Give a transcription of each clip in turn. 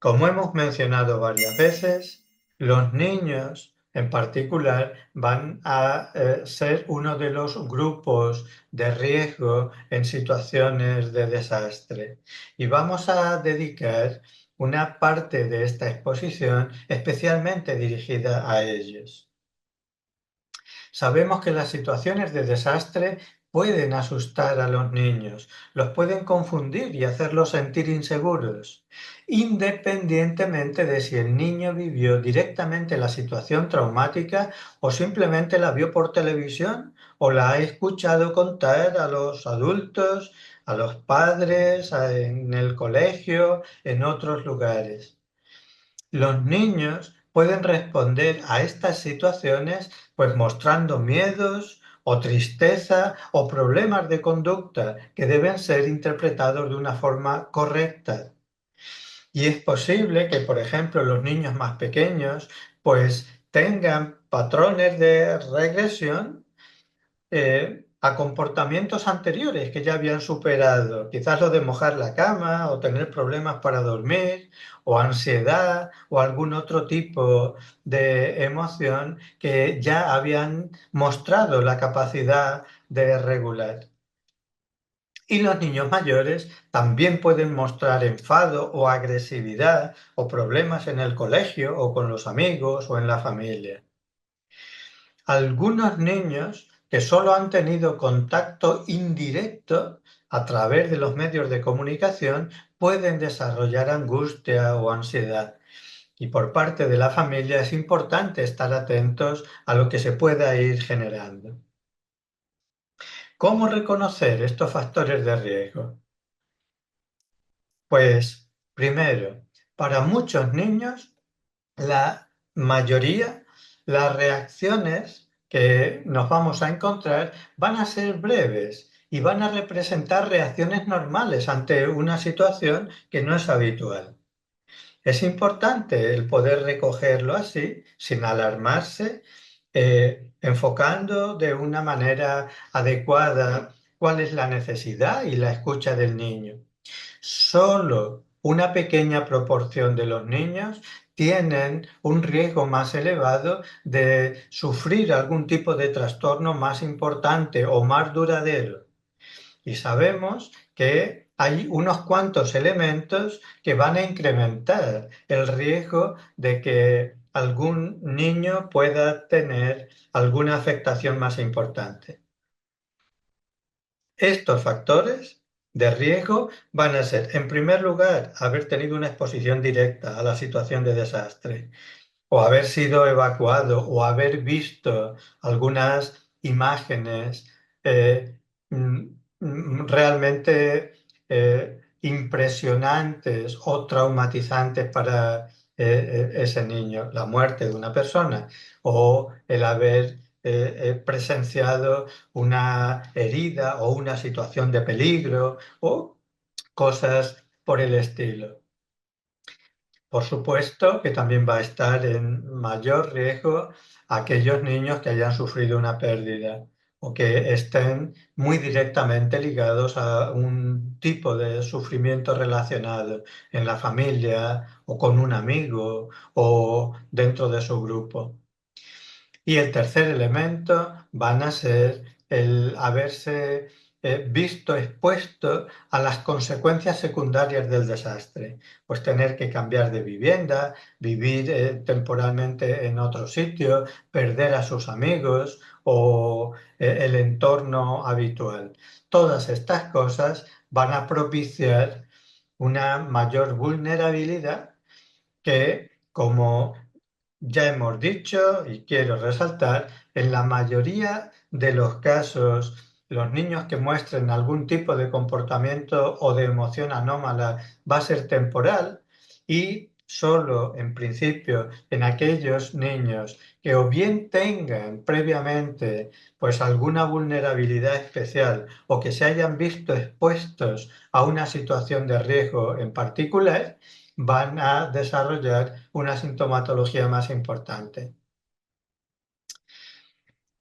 Como hemos mencionado varias veces, los niños en particular van a ser uno de los grupos de riesgo en situaciones de desastre. Y vamos a dedicar una parte de esta exposición especialmente dirigida a ellos. Sabemos que las situaciones de desastre pueden asustar a los niños, los pueden confundir y hacerlos sentir inseguros, independientemente de si el niño vivió directamente la situación traumática o simplemente la vio por televisión o la ha escuchado contar a los adultos, a los padres, en el colegio, en otros lugares. Los niños pueden responder a estas situaciones pues mostrando miedos o tristeza o problemas de conducta que deben ser interpretados de una forma correcta. Y es posible que, por ejemplo, los niños más pequeños pues tengan patrones de regresión a comportamientos anteriores que ya habían superado, quizás lo de mojar la cama o tener problemas para dormir o ansiedad o algún otro tipo de emoción que ya habían mostrado la capacidad de regular. Y los niños mayores también pueden mostrar enfado o agresividad o problemas en el colegio o con los amigos o en la familia. Algunos niños que solo han tenido contacto indirecto a través de los medios de comunicación pueden desarrollar angustia o ansiedad. Y por parte de la familia es importante estar atentos a lo que se pueda ir generando. ¿Cómo reconocer estos factores de riesgo? Pues primero, para muchos niños la mayoría, las reacciones que nos vamos a encontrar van a ser breves y van a representar reacciones normales ante una situación que no es habitual. Es importante el poder recogerlo así, sin alarmarse, enfocando de una manera adecuada cuál es la necesidad y la escucha del niño. Solo una pequeña proporción de los niños tienen un riesgo más elevado de sufrir algún tipo de trastorno más importante o más duradero. Y sabemos que hay unos cuantos elementos que van a incrementar el riesgo de que algún niño pueda tener alguna afectación más importante. Estos factores de riesgo van a ser, en primer lugar, haber tenido una exposición directa a la situación de desastre, o haber sido evacuado, o haber visto algunas imágenes eh, mm, realmente impresionantes o traumatizantes para ese niño, la muerte de una persona, o el haber presenciado una herida o una situación de peligro o cosas por el estilo. Por supuesto que también va a estar en mayor riesgo aquellos niños que hayan sufrido una pérdida o que estén muy directamente ligados a un tipo de sufrimiento relacionado en la familia o con un amigo o dentro de su grupo. Y el tercer elemento van a ser el haberse visto expuesto a las consecuencias secundarias del desastre, pues tener que cambiar de vivienda, vivir temporalmente en otro sitio, perder a sus amigos o el entorno habitual. Todas estas cosas van a propiciar una mayor vulnerabilidad que, como ya hemos dicho y quiero resaltar, en la mayoría de los casos, los niños que muestren algún tipo de comportamiento o de emoción anómala va a ser temporal y solo en principio en aquellos niños que o bien tengan previamente pues alguna vulnerabilidad especial o que se hayan visto expuestos a una situación de riesgo en particular, van a desarrollar una sintomatología más importante.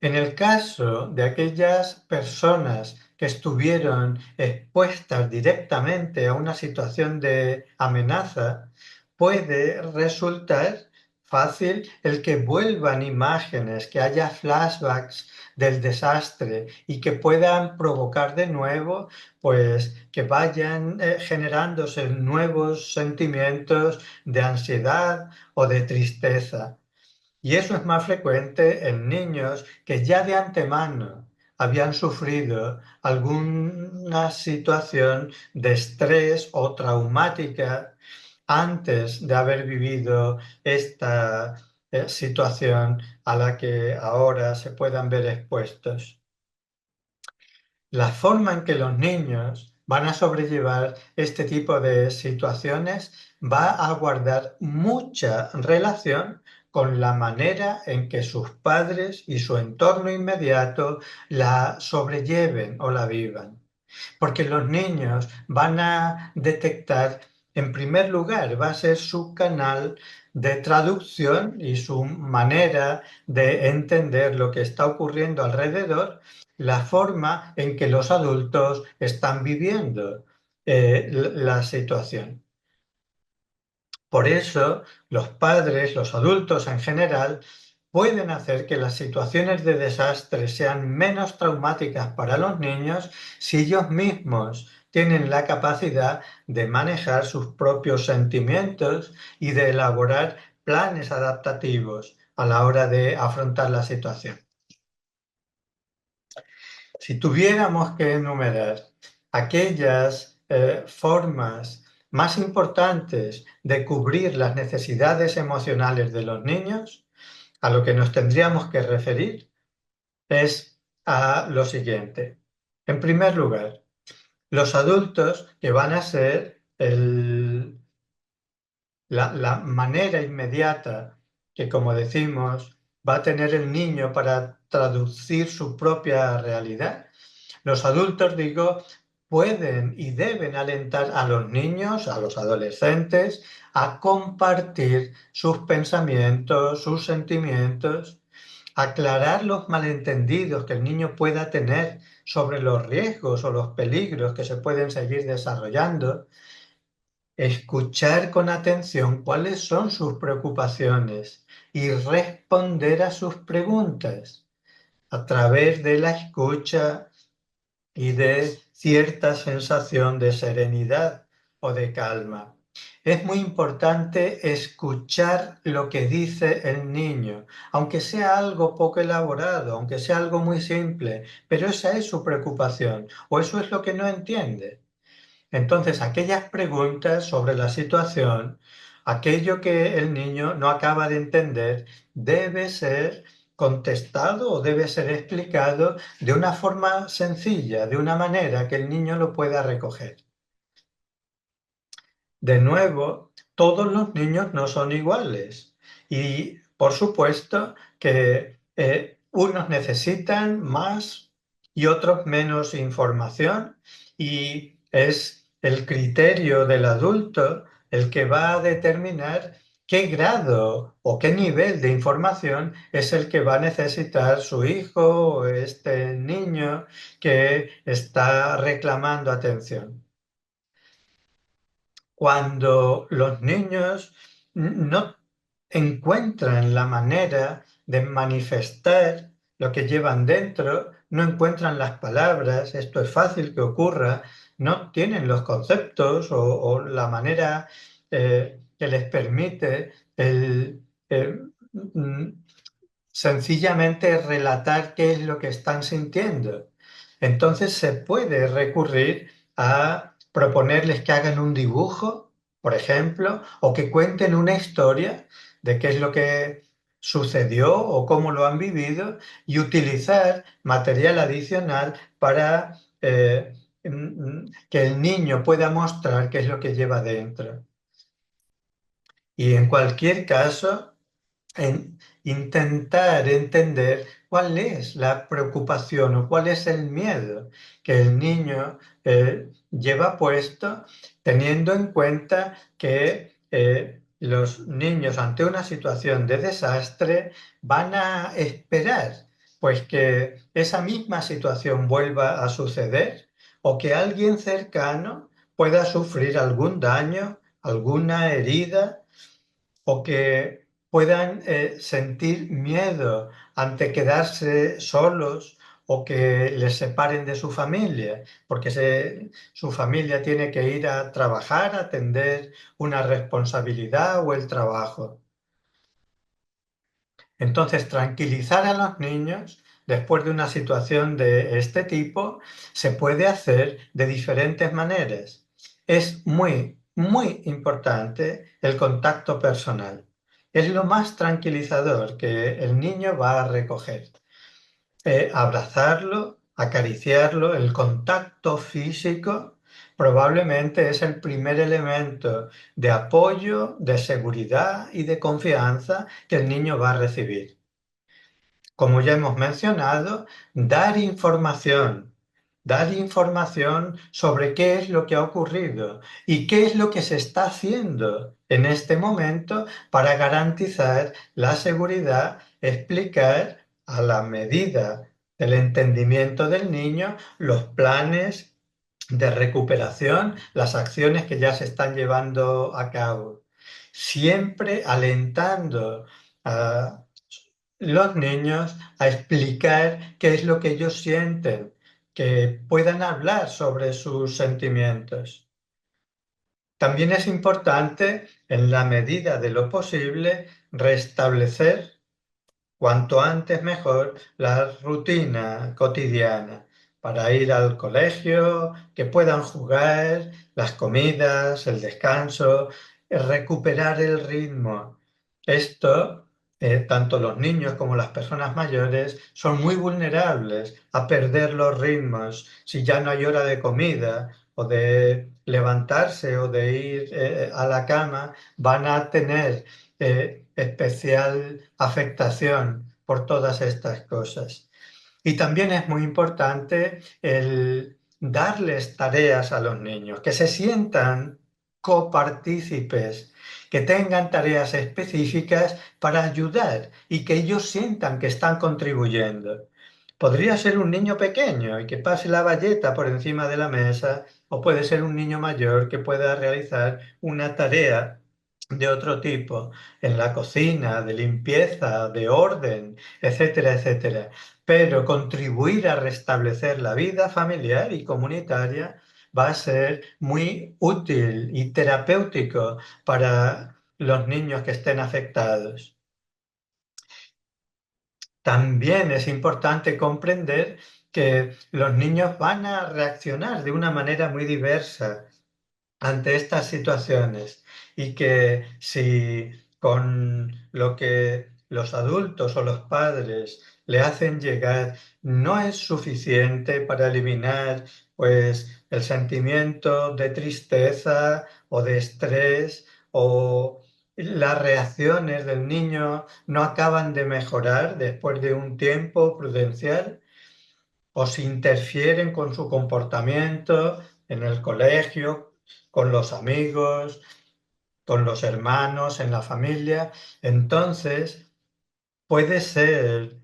En el caso de aquellas personas que estuvieron expuestas directamente a una situación de amenaza, puede resultar fácil el que vuelvan imágenes, que haya flashbacks del desastre y que puedan provocar de nuevo, pues que vayan generándose nuevos sentimientos de ansiedad o de tristeza. Y eso es más frecuente en niños que ya de antemano habían sufrido alguna situación de estrés o traumática antes de haber vivido esta situación a la que ahora se puedan ver expuestos. La forma en que los niños van a sobrellevar este tipo de situaciones va a guardar mucha relación con la manera en que sus padres y su entorno inmediato la sobrelleven o la vivan. Porque los niños van a detectar, en primer lugar, va a ser su canal de traducción y su manera de entender lo que está ocurriendo alrededor, la forma en que los adultos están viviendo la situación. Por eso, los padres, los adultos en general, pueden hacer que las situaciones de desastre sean menos traumáticas para los niños si ellos mismos tienen la capacidad de manejar sus propios sentimientos y de elaborar planes adaptativos a la hora de afrontar la situación. Si tuviéramos que enumerar aquellas formas más importantes de cubrir las necesidades emocionales de los niños, a lo que nos tendríamos que referir es a lo siguiente. En primer lugar, los adultos que van a ser la manera inmediata que, como decimos, va a tener el niño para traducir su propia realidad. Los adultos, digo, pueden y deben alentar a los niños, a los adolescentes, a compartir sus pensamientos, sus sentimientos, aclarar los malentendidos que el niño pueda tener sobre los riesgos o los peligros que se pueden seguir desarrollando, escuchar con atención cuáles son sus preocupaciones y responder a sus preguntas a través de la escucha y de cierta sensación de serenidad o de calma. Es muy importante escuchar lo que dice el niño, aunque sea algo poco elaborado, aunque sea algo muy simple, pero esa es su preocupación o eso es lo que no entiende. Entonces, aquellas preguntas sobre la situación, aquello que el niño no acaba de entender, debe ser contestado o debe ser explicado de una forma sencilla, de una manera que el niño lo pueda recoger. De nuevo, todos los niños no son iguales y por supuesto que unos necesitan más y otros menos información y es el criterio del adulto el que va a determinar qué grado o qué nivel de información es el que va a necesitar su hijo o este niño que está reclamando atención. Cuando los niños no encuentran la manera de manifestar lo que llevan dentro, no encuentran las palabras, esto es fácil que ocurra, no tienen los conceptos o la manera que les permite eh, mm, sencillamente relatar qué es lo que están sintiendo. Entonces se puede recurrir a proponerles que hagan un dibujo, por ejemplo, o que cuenten una historia de qué es lo que sucedió o cómo lo han vivido y utilizar material adicional para que el niño pueda mostrar qué es lo que lleva dentro. Y en cualquier caso, en intentar entender cuál es la preocupación o cuál es el miedo que el niño lleva puesto, teniendo en cuenta que los niños ante una situación de desastre van a esperar pues que esa misma situación vuelva a suceder o que alguien cercano pueda sufrir algún daño, alguna herida o que puedan sentir miedo ante quedarse solos o que les separen de su familia, porque su familia tiene que ir a trabajar, a atender una responsabilidad o el trabajo. Entonces, tranquilizar a los niños después de una situación de este tipo se puede hacer de diferentes maneras. Es muy, muy importante el contacto personal. Es lo más tranquilizador que el niño va a recoger. Abrazarlo, acariciarlo, el contacto físico probablemente es el primer elemento de apoyo, de seguridad y de confianza que el niño va a recibir. Como ya hemos mencionado, dar información sobre qué es lo que ha ocurrido y qué es lo que se está haciendo en este momento para garantizar la seguridad, explicar a la medida del entendimiento del niño los planes de recuperación, las acciones que ya se están llevando a cabo, siempre alentando a los niños a explicar qué es lo que ellos sienten, que puedan hablar sobre sus sentimientos. También es importante, en la medida de lo posible, restablecer cuanto antes mejor la rutina cotidiana para ir al colegio, que puedan jugar, las comidas, el descanso, recuperar el ritmo. Esto, tanto los niños como las personas mayores son muy vulnerables a perder los ritmos si ya no hay hora de comida o de levantarse o de ir a la cama, van a tener especial afectación por todas estas cosas. Y también es muy importante el darles tareas a los niños, que se sientan copartícipes, que tengan tareas específicas para ayudar y que ellos sientan que están contribuyendo. Podría ser un niño pequeño y que pase la bayeta por encima de la mesa, o puede ser un niño mayor que pueda realizar una tarea de otro tipo, en la cocina, de limpieza, de orden, etcétera, etcétera. Pero contribuir a restablecer la vida familiar y comunitaria va a ser muy útil y terapéutico para los niños que estén afectados. También es importante comprender que los niños van a reaccionar de una manera muy diversa ante estas situaciones y que si con lo que los adultos o los padres le hacen llegar no es suficiente para eliminar pues el sentimiento de tristeza o de estrés, o las reacciones del niño no acaban de mejorar después de un tiempo prudencial, o si interfieren con su comportamiento en el colegio, con los amigos, con los hermanos, en la familia, entonces puede ser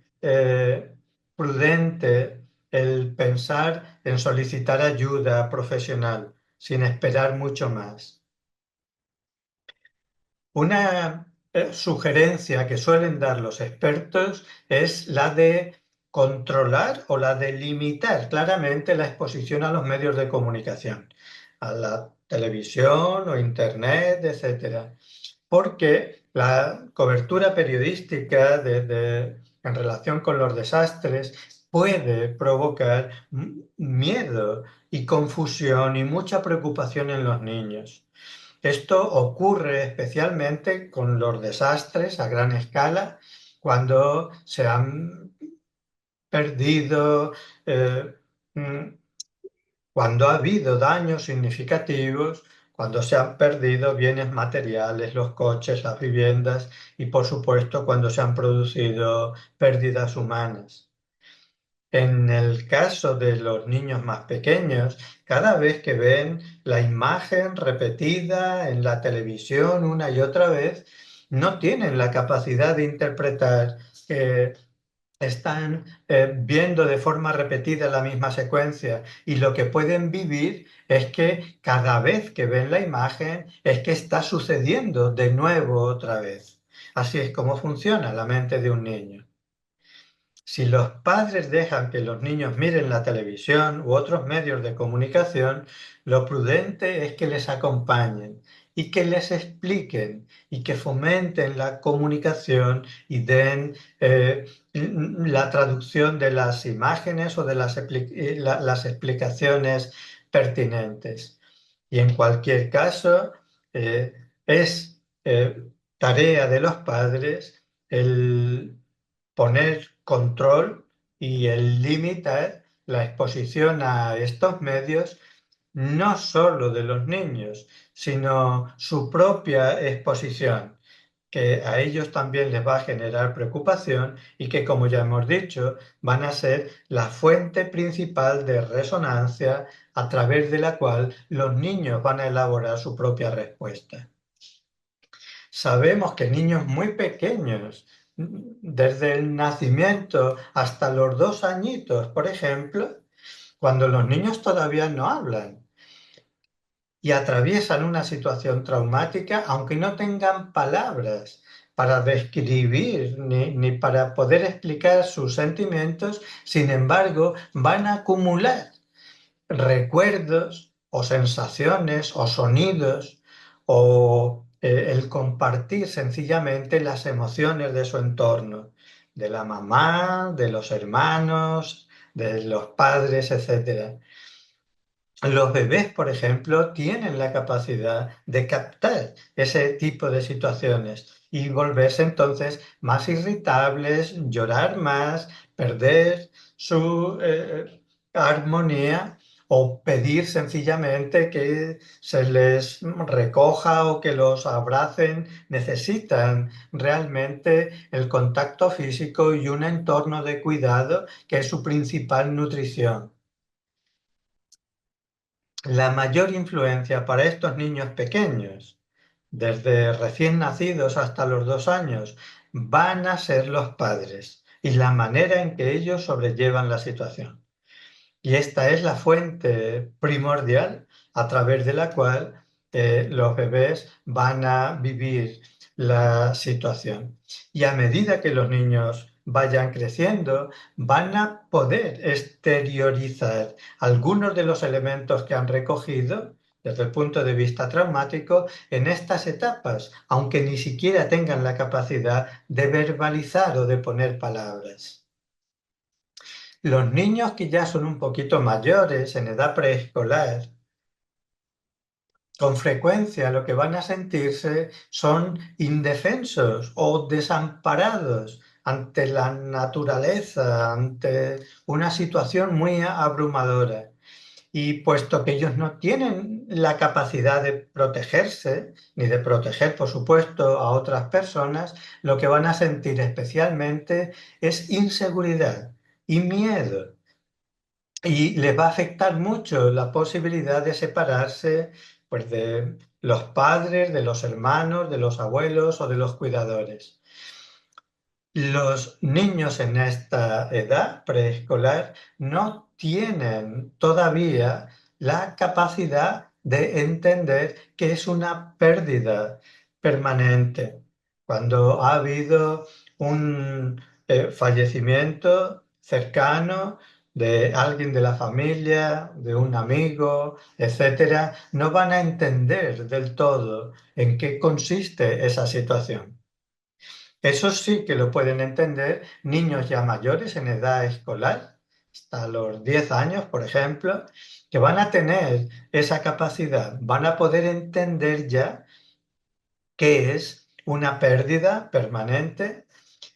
prudente el pensar en solicitar ayuda profesional sin esperar mucho más. Una sugerencia que suelen dar los expertos es la de controlar o la de limitar claramente la exposición a los medios de comunicación, a la televisión o internet, etcétera, porque la cobertura periodística en relación con los desastres puede provocar miedo y confusión y mucha preocupación en los niños. Esto ocurre especialmente con los desastres a gran escala, cuando se han perdido, eh, mm, cuando ha habido daños significativos, cuando se han perdido bienes materiales, los coches, las viviendas y, por supuesto, cuando se han producido pérdidas humanas. En el caso de los niños más pequeños, cada vez que ven la imagen repetida en la televisión una y otra vez, no tienen la capacidad de interpretar están viendo de forma repetida la misma secuencia y lo que pueden vivir es que cada vez que ven la imagen es que está sucediendo de nuevo otra vez. Así es como funciona la mente de un niño. Si los padres dejan que los niños miren la televisión u otros medios de comunicación, lo prudente es que les acompañen y que les expliquen y que fomenten la comunicación y den la traducción de las imágenes o de las explicaciones pertinentes. Y en cualquier caso, es tarea de los padres el poner control y el limitar la exposición a estos medios, no solo de los niños, sino su propia exposición, que a ellos también les va a generar preocupación y que, como ya hemos dicho, van a ser la fuente principal de resonancia a través de la cual los niños van a elaborar su propia respuesta. Sabemos que niños muy pequeños, desde el nacimiento hasta los 2 añitos, por ejemplo, cuando los niños todavía no hablan y atraviesan una situación traumática, aunque no tengan palabras para describir ni para poder explicar sus sentimientos, sin embargo, van a acumular recuerdos o sensaciones o sonidos o el compartir sencillamente las emociones de su entorno, de la mamá, de los hermanos, de los padres, etcétera. Los bebés, por ejemplo, tienen la capacidad de captar ese tipo de situaciones y volverse entonces más irritables, llorar más, perder su armonía o pedir sencillamente que se les recoja o que los abracen. Necesitan realmente el contacto físico y un entorno de cuidado que es su principal nutrición. La mayor influencia para estos niños pequeños, desde recién nacidos hasta los 2 años, van a ser los padres y la manera en que ellos sobrellevan la situación. Y esta es la fuente primordial a través de la cual los bebés van a vivir la situación. Y a medida que los niños vayan creciendo, van a poder exteriorizar algunos de los elementos que han recogido desde el punto de vista traumático en estas etapas, aunque ni siquiera tengan la capacidad de verbalizar o de poner palabras. Los niños que ya son un poquito mayores, en edad preescolar, con frecuencia lo que van a sentirse son indefensos o desamparados ante la naturaleza, ante una situación muy abrumadora. Y puesto que ellos no tienen la capacidad de protegerse, ni de proteger, por supuesto, a otras personas, lo que van a sentir especialmente es inseguridad y miedo. Y les va a afectar mucho la posibilidad de separarse, pues, de los padres, de los hermanos, de los abuelos o de los cuidadores. Los niños en esta edad preescolar no tienen todavía la capacidad de entender que es una pérdida permanente. Cuando ha habido un fallecimiento cercano de alguien de la familia, de un amigo, etcétera, no van a entender del todo en qué consiste esa situación. Eso sí que lo pueden entender niños ya mayores en edad escolar, hasta los 10 años, por ejemplo, que van a tener esa capacidad, van a poder entender ya qué es una pérdida permanente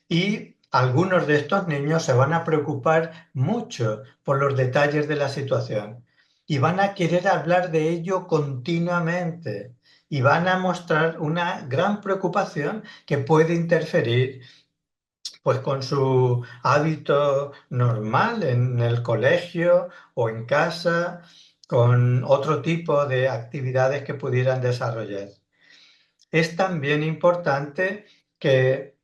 y algunos de estos niños se van a preocupar mucho por los detalles de la situación y van a querer hablar de ello continuamente y van a mostrar una gran preocupación que puede interferir pues con su hábito normal en el colegio o en casa, con otro tipo de actividades que pudieran desarrollar. Es también importante que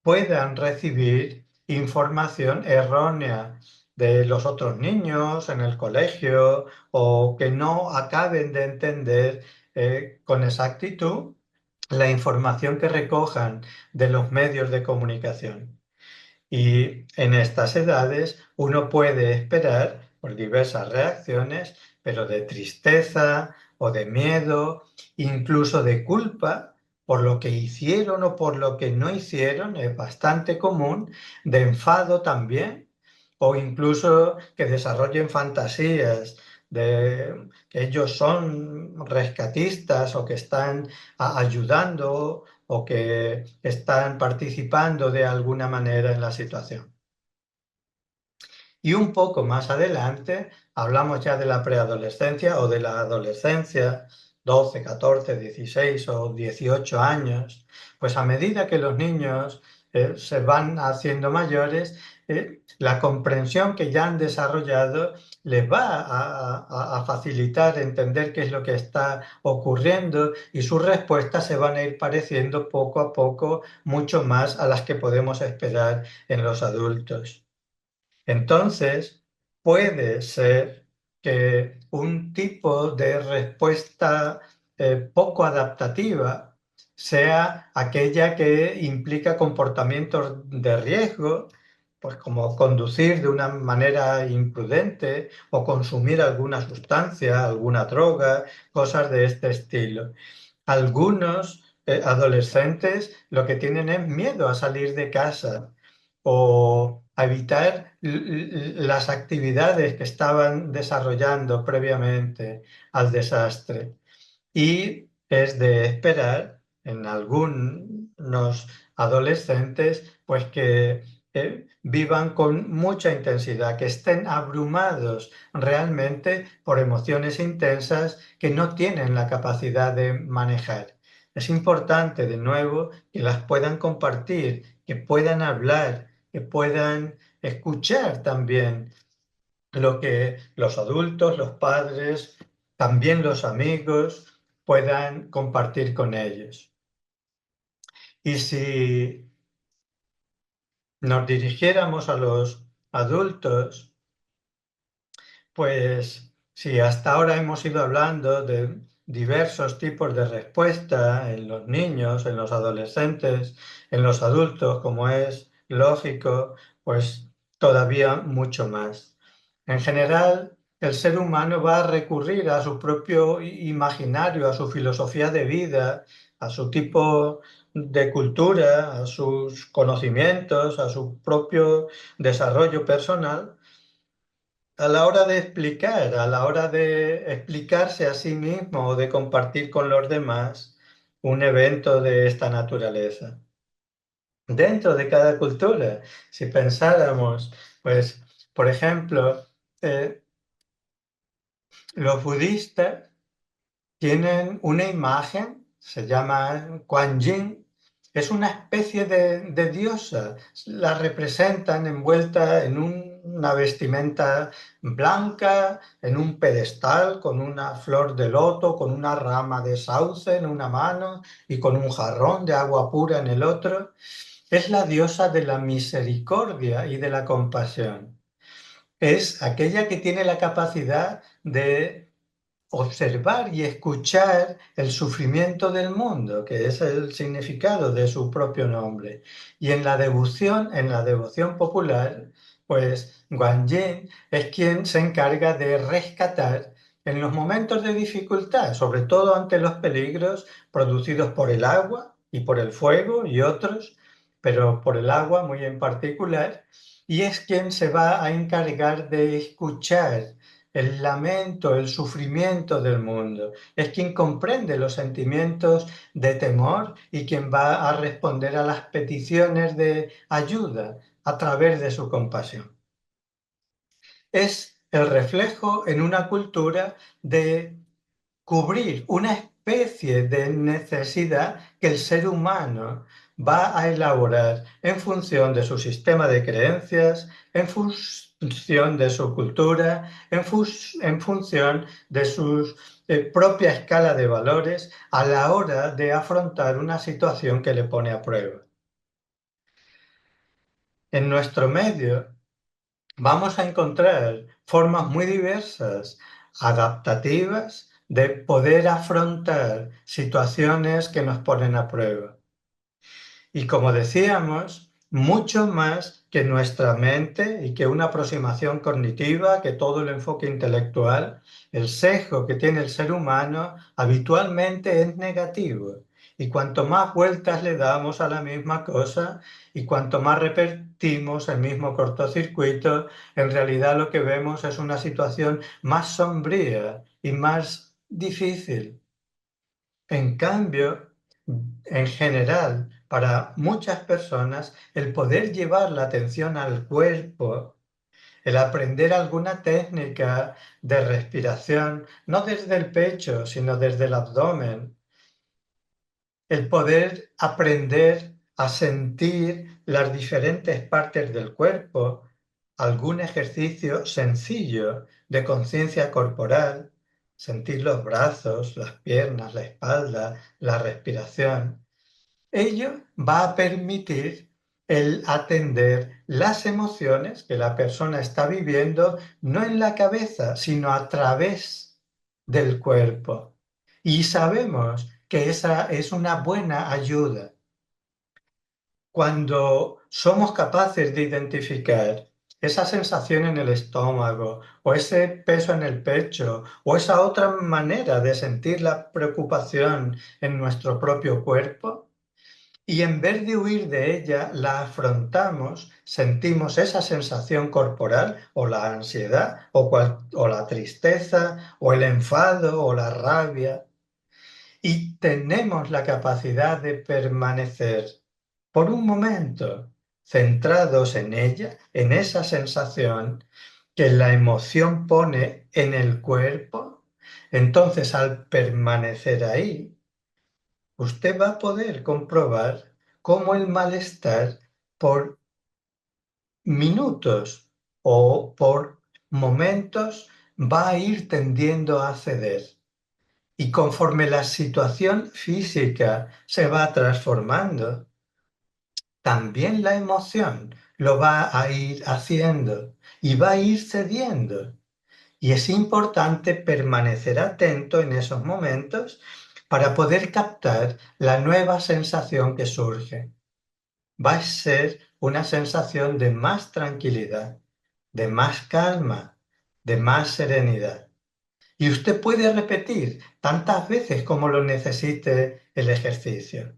puedan recibir información errónea de los otros niños en el colegio o que no acaben de entender con exactitud la información que recojan de los medios de comunicación. Y en estas edades uno puede esperar por diversas reacciones, pero de tristeza o de miedo, incluso de culpa por lo que hicieron o por lo que no hicieron, es bastante común, de enfado también, o incluso que desarrollen fantasías de que ellos son rescatistas o que están ayudando o que están participando de alguna manera en la situación. Y un poco más adelante hablamos ya de la preadolescencia o de la adolescencia, 12, 14, 16 o 18 años. Pues a medida que los niños se van haciendo mayores, la comprensión que ya han desarrollado les va a facilitar entender qué es lo que está ocurriendo y sus respuestas se van a ir pareciendo poco a poco mucho más a las que podemos esperar en los adultos. Entonces, puede ser que un tipo de respuesta poco adaptativa sea aquella que implica comportamientos de riesgo, pues como conducir de una manera imprudente o consumir alguna sustancia, alguna droga, cosas de este estilo. Algunos adolescentes lo que tienen es miedo a salir de casa o a evitar las actividades que estaban desarrollando previamente al desastre. Y es de esperar en algunos adolescentes pues que vivan con mucha intensidad, que estén abrumados realmente por emociones intensas que no tienen la capacidad de manejar. Es importante, de nuevo, que las puedan compartir, que puedan hablar, que puedan escuchar también lo que los adultos, los padres, también los amigos puedan compartir con ellos. Y si nos dirigiéramos a los adultos, pues si hasta ahora hemos ido hablando de diversos tipos de respuesta en los niños, en los adolescentes, en los adultos, como es lógico, pues todavía mucho más. En general, el ser humano va a recurrir a su propio imaginario, a su filosofía de vida, a su tipo de cultura, a sus conocimientos, a su propio desarrollo personal a la hora de explicar, a la hora de explicarse a sí mismo o de compartir con los demás un evento de esta naturaleza. Dentro de cada cultura, si pensáramos, pues, por ejemplo, eh, los budistas tienen una imagen, se llama Kuan Yin, es una especie de diosa. La representan envuelta en una vestimenta blanca, en un pedestal, con una flor de loto, con una rama de sauce en una mano y con un jarrón de agua pura en el otro. Es la diosa de la misericordia y de la compasión. Es aquella que tiene la capacidad de observar y escuchar el sufrimiento del mundo, que es el significado de su propio nombre. Y en la devoción popular, pues Guanyin es quien se encarga de rescatar en los momentos de dificultad, sobre todo ante los peligros producidos por el agua y por el fuego y otros, pero por el agua muy en particular, y es quien se va a encargar de escuchar el lamento, el sufrimiento del mundo. Es quien comprende los sentimientos de temor y quien va a responder a las peticiones de ayuda a través de su compasión. Es el reflejo en una cultura de cubrir una especie de necesidad que el ser humano va a elaborar en función de su sistema de creencias, en función de su cultura, en función de su propia escala de valores a la hora de afrontar una situación que le pone a prueba. en nuestro medio vamos a encontrar formas muy diversas, adaptativas, de poder afrontar situaciones que nos ponen a prueba. Y como decíamos, mucho más que nuestra mente y que una aproximación cognitiva, que todo el enfoque intelectual, el sesgo que tiene el ser humano habitualmente es negativo. Y cuanto más vueltas le damos a la misma cosa y cuanto más repetimos el mismo cortocircuito, en realidad lo que vemos es una situación más sombría y más difícil. En cambio, en general, para muchas personas, el poder llevar la atención al cuerpo, el aprender alguna técnica de respiración, no desde el pecho, sino desde el abdomen, el poder aprender a sentir las diferentes partes del cuerpo, algún ejercicio sencillo de conciencia corporal, sentir los brazos, las piernas, la espalda, la respiración. Ello va a permitir el atender las emociones que la persona está viviendo, no en la cabeza, sino a través del cuerpo. Y sabemos que esa es una buena ayuda. Cuando somos capaces de identificar esa sensación en el estómago o ese peso en el pecho o esa otra manera de sentir la preocupación en nuestro propio cuerpo, y en vez de huir de ella, la afrontamos, sentimos esa sensación corporal o la ansiedad o la tristeza o el enfado o la rabia, y tenemos la capacidad de permanecer por un momento centrados en ella, en esa sensación que la emoción pone en el cuerpo. Entonces, al permanecer ahí, usted va a poder comprobar cómo el malestar por minutos o por momentos va a ir tendiendo a ceder. Y conforme la situación física se va transformando, también la emoción lo va a ir haciendo y va a ir cediendo. Y es importante permanecer atento en esos momentos para poder captar la nueva sensación que surge. Va a ser una sensación de más tranquilidad, de más calma, de más serenidad. Y usted puede repetir tantas veces como lo necesite el ejercicio.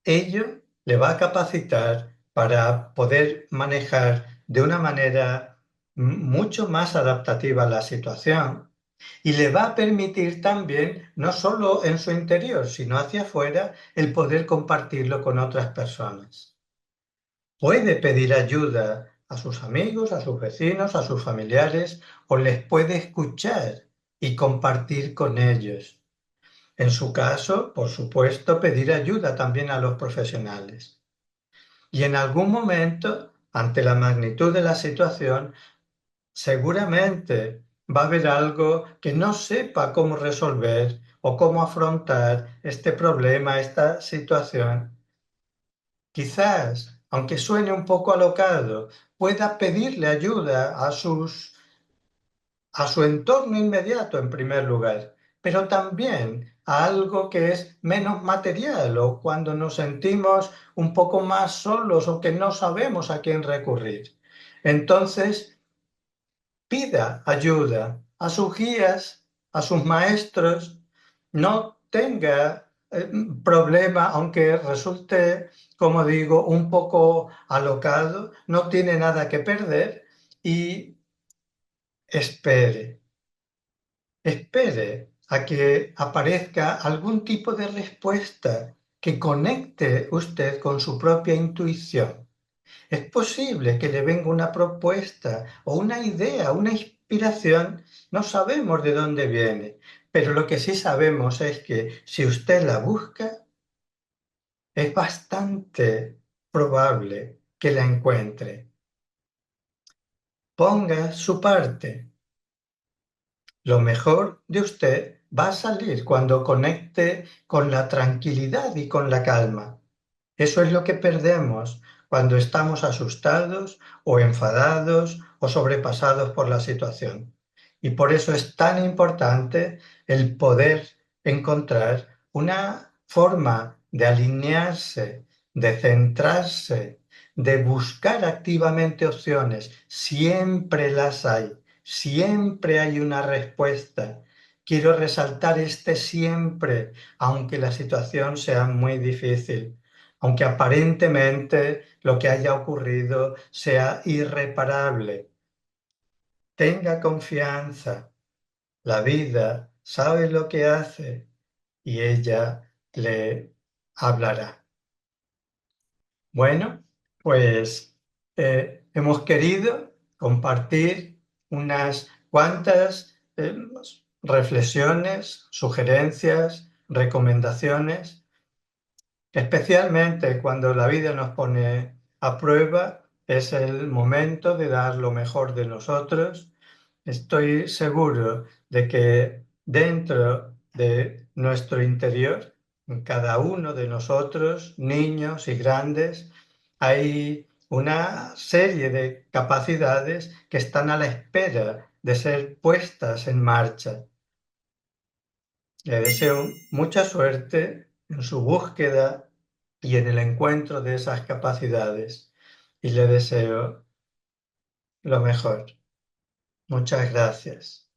Ello le va a capacitar para poder manejar de una manera mucho más adaptativa la situación y le va a permitir también, no solo en su interior, sino hacia afuera, el poder compartirlo con otras personas. Puede pedir ayuda a sus amigos, a sus vecinos, a sus familiares, o les puede escuchar y compartir con ellos. En su caso, por supuesto, pedir ayuda también a los profesionales. Y en algún momento, ante la magnitud de la situación, seguramente va a haber algo que no sepa cómo resolver o cómo afrontar este problema, esta situación. Quizás, aunque suene un poco alocado, pueda pedirle ayuda a su entorno inmediato en primer lugar, pero también a algo que es menos material o cuando nos sentimos un poco más solos o que no sabemos a quién recurrir. Entonces, pida ayuda a sus guías, a sus maestros, no tenga problema, aunque resulte, como digo, un poco alocado, no tiene nada que perder y espere. Espere a que aparezca algún tipo de respuesta que conecte usted con su propia intuición. Es posible que le venga una propuesta o una idea, una inspiración, no sabemos de dónde viene, pero lo que sí sabemos es que si usted la busca, es bastante probable que la encuentre. Ponga su parte. Lo mejor de usted va a salir cuando conecte con la tranquilidad y con la calma. Eso es lo que perdemos cuando estamos asustados o enfadados o sobrepasados por la situación. Y por eso es tan importante el poder encontrar una forma de alinearse, de centrarse, de buscar activamente opciones. Siempre las hay, siempre hay una respuesta. Quiero resaltar este siempre, aunque la situación sea muy difícil, aunque aparentemente lo que haya ocurrido sea irreparable. Tenga confianza, la vida sabe lo que hace y ella le hablará. Bueno, pues hemos querido compartir unas cuantas reflexiones, sugerencias, recomendaciones, especialmente cuando la vida nos pone a prueba, es el momento de dar lo mejor de nosotros. Estoy seguro de que dentro de nuestro interior, en cada uno de nosotros, niños y grandes, hay una serie de capacidades que están a la espera de ser puestas en marcha. Le deseo mucha suerte en su búsqueda y en el encuentro de esas capacidades y le deseo lo mejor. Muchas gracias.